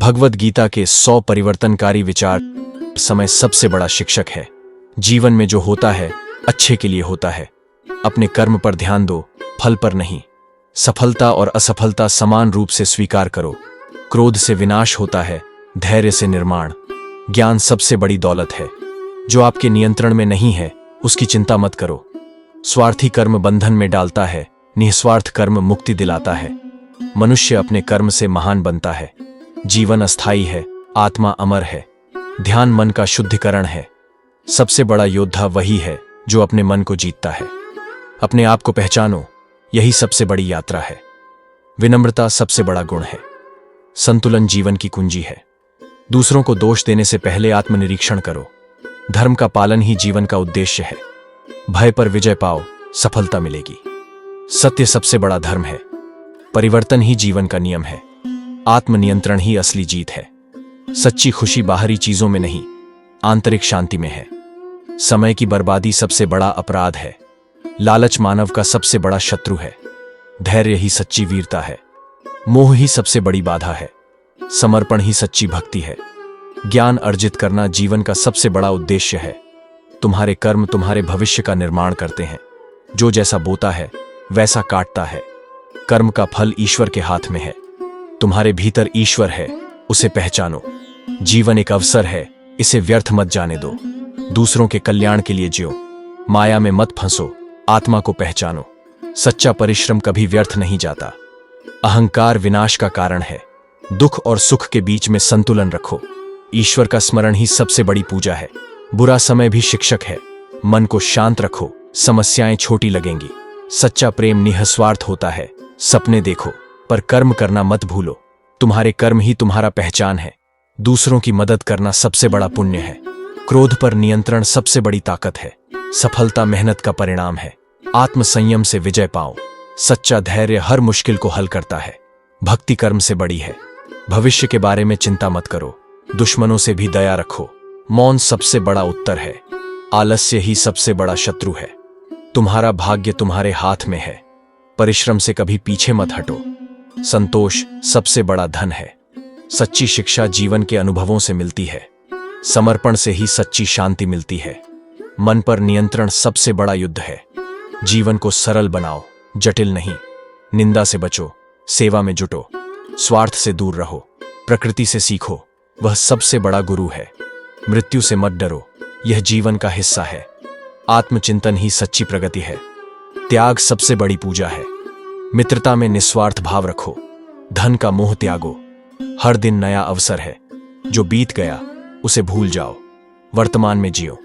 भगवद गीता के 100 परिवर्तनकारी विचार। समय सबसे बड़ा शिक्षक है। जीवन में जो होता है अच्छे के लिए होता है। अपने कर्म पर ध्यान दो, फल पर नहीं। सफलता और असफलता समान रूप से स्वीकार करो। क्रोध से विनाश होता है, धैर्य से निर्माण। ज्ञान सबसे बड़ी दौलत है। जो आपके नियंत्रण में नहीं है उसकी चिंता मत करो। स्वार्थी कर्म बंधन में डालता है, निस्वार्थ कर्म मुक्ति दिलाता है। मनुष्य अपने कर्म से महान बनता है। जीवन अस्थायी है, आत्मा अमर है। ध्यान मन का शुद्धिकरण है। सबसे बड़ा योद्धा वही है जो अपने मन को जीतता है। अपने आप को पहचानो, यही सबसे बड़ी यात्रा है। विनम्रता सबसे बड़ा गुण है। संतुलन जीवन की कुंजी है। दूसरों को दोष देने से पहले आत्मनिरीक्षण करो। धर्म का पालन ही जीवन का उद्देश्य है। भय पर विजय पाओ, सफलता मिलेगी। सत्य सबसे बड़ा धर्म है। परिवर्तन ही जीवन का नियम है। आत्मनियंत्रण ही असली जीत है। सच्ची खुशी बाहरी चीजों में नहीं, आंतरिक शांति में है। समय की बर्बादी सबसे बड़ा अपराध है। लालच मानव का सबसे बड़ा शत्रु है। धैर्य ही सच्ची वीरता है। मोह ही सबसे बड़ी बाधा है। समर्पण ही सच्ची भक्ति है। ज्ञान अर्जित करना जीवन का सबसे बड़ा उद्देश्य है। तुम्हारे कर्म तुम्हारे भविष्य का निर्माण करते हैं। जो जैसा बोता है वैसा काटता है। कर्म का फल ईश्वर के हाथ में है। तुम्हारे भीतर ईश्वर है, उसे पहचानो। जीवन एक अवसर है, इसे व्यर्थ मत जाने दो। दूसरों के कल्याण के लिए जियो। माया में मत फंसो, आत्मा को पहचानो। सच्चा परिश्रम कभी व्यर्थ नहीं जाता। अहंकार विनाश का कारण है। दुख और सुख के बीच में संतुलन रखो। ईश्वर का स्मरण ही सबसे बड़ी पूजा है। बुरा समय भी शिक्षक है। मन को शांत रखो, समस्याएं छोटी लगेंगी। सच्चा प्रेम निस्वार्थ होता है। सपने देखो पर कर्म करना मत भूलो। तुम्हारे कर्म ही तुम्हारा पहचान है। दूसरों की मदद करना सबसे बड़ा पुण्य है। क्रोध पर नियंत्रण सबसे बड़ी ताकत है। सफलता मेहनत का परिणाम है। आत्मसंयम से विजय पाओ। सच्चा धैर्य हर मुश्किल को हल करता है। भक्ति कर्म से बड़ी है। भविष्य के बारे में चिंता मत करो। दुश्मनों से भी दया रखो। मौन सबसे बड़ा उत्तर है। आलस्य ही सबसे बड़ा शत्रु है। तुम्हारा भाग्य तुम्हारे हाथ में है। परिश्रम से कभी पीछे मत हटो। संतोष सबसे बड़ा धन है। सच्ची शिक्षा जीवन के अनुभवों से मिलती है। समर्पण से ही सच्ची शांति मिलती है। मन पर नियंत्रण सबसे बड़ा युद्ध है। जीवन को सरल बनाओ, जटिल नहीं। निंदा से बचो, सेवा में जुटो। स्वार्थ से दूर रहो। प्रकृति से सीखो, वह सबसे बड़ा गुरु है। मृत्यु से मत डरो, यह जीवन का हिस्सा है। आत्मचिंतन ही सच्ची प्रगति है। त्याग सबसे बड़ी पूजा है। मित्रता में निस्वार्थ भाव रखो। धन का मोह त्यागो। हर दिन नया अवसर है। जो बीत गया उसे भूल जाओ। वर्तमान में जियो।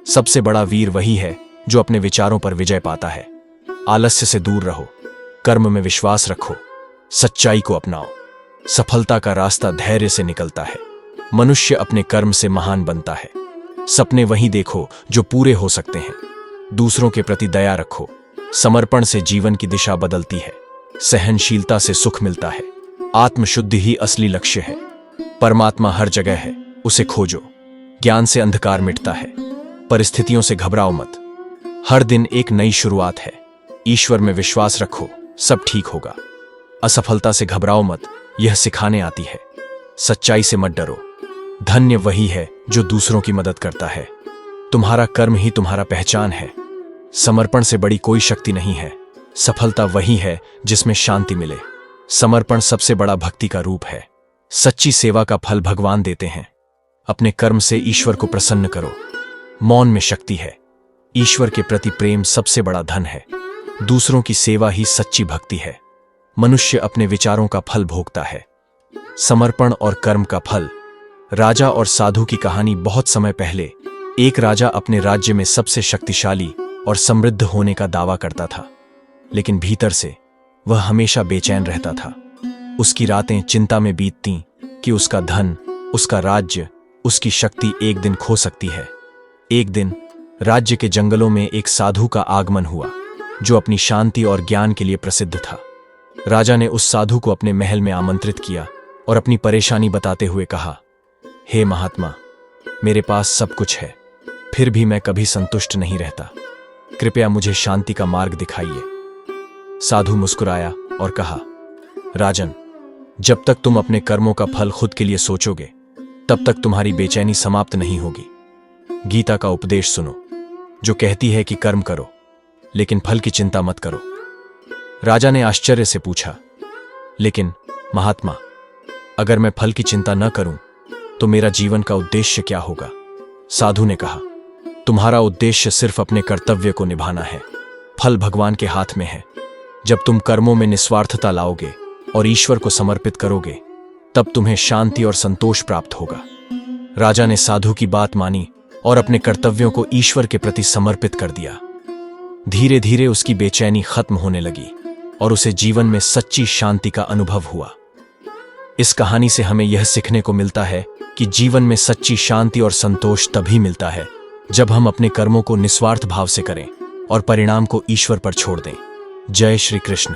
सबसे बड़ा वीर वही है जो अपने विचारों पर विजय पाता है। आलस्य से दूर रहो। कर्म में विश्वास रखो। सच्चाई को अपनाओ। सफलता का रास्ता धैर्य से निकलता है। मनुष्य अपने कर्म से महान बनता है। सपने वही देखो जो पूरे हो सकते हैं। दूसरों के प्रति दया रखो। समर्पण से जीवन की दिशा बदलती है। सहनशीलता से सुख मिलता है। आत्मशुद्धि ही असली लक्ष्य है। परमात्मा हर जगह है, उसे खोजो। ज्ञान से अंधकार मिटता है। परिस्थितियों से घबराओ मत। हर दिन एक नई शुरुआत है। ईश्वर में विश्वास रखो, सब ठीक होगा। असफलता से घबराओ मत, यह सिखाने आती है। सच्चाई से मत डरो। धन्य वही है जो दूसरों की मदद करता है। तुम्हारा कर्म ही तुम्हारा पहचान है। समर्पण से बड़ी कोई शक्ति नहीं है। सफलता वही है जिसमें शांति मिले। समर्पण सबसे बड़ा भक्ति का रूप है। सच्ची सेवा का फल भगवान देते हैं। अपने कर्म से ईश्वर को प्रसन्न करो। मौन में शक्ति है। ईश्वर के प्रति प्रेम सबसे बड़ा धन है। दूसरों की सेवा ही सच्ची भक्ति है। मनुष्य अपने विचारों का फल भोगता है। समर्पण और कर्म का फल। राजा और साधु की कहानी। बहुत समय पहले एक राजा अपने राज्य में सबसे शक्तिशाली और समृद्ध होने का दावा करता था, लेकिन भीतर से वह हमेशा बेचैन रहता था। उसकी रातें चिंता में बीततीं कि उसका धन, उसका राज्य, उसकी शक्ति एक दिन खो सकती है। एक दिन राज्य के जंगलों में एक साधु का आगमन हुआ जो अपनी शांति और ज्ञान के लिए प्रसिद्ध था। राजा ने उस साधु को अपने महल में आमंत्रित किया और अपनी परेशानी बताते हुए कहा, हे महात्मा, मेरे पास सब कुछ है, फिर भी मैं कभी संतुष्ट नहीं रहता। कृपया मुझे शांति का मार्ग दिखाइए। साधु मुस्कुराया और कहा, राजन, जब तक तुम अपने कर्मों का फल खुद के लिए सोचोगे, तब तक तुम्हारी बेचैनी समाप्त नहीं होगी। गीता का उपदेश सुनो, जो कहती है कि कर्म करो, लेकिन फल की चिंता मत करो। राजा ने आश्चर्य से पूछा, लेकिन महात्मा, अगर मैं फल की चिंता न करूं, तो मेरा जीवन का उद्देश्य क्या होगा? साधु ने कहा, तुम्हारा उद्देश्य सिर्फ अपने कर्तव्य को निभाना है। फल भगवान के हाथ में है। जब तुम कर्मों में निस्वार्थता लाओगे और ईश्वर को समर्पित करोगे, तब तुम्हें शांति और संतोष प्राप्त होगा। राजा ने साधु की बात मानी और अपने कर्तव्यों को ईश्वर के प्रति समर्पित कर दिया। धीरे धीरे उसकी बेचैनी खत्म होने लगी और उसे जीवन में सच्ची शांति का अनुभव हुआ। इस कहानी से हमें यह सीखने को मिलता है कि जीवन में सच्ची शांति और संतोष तभी मिलता है जब हम अपने कर्मों को निस्वार्थ भाव से करें और परिणाम को ईश्वर पर छोड़ दें। जय श्री कृष्ण।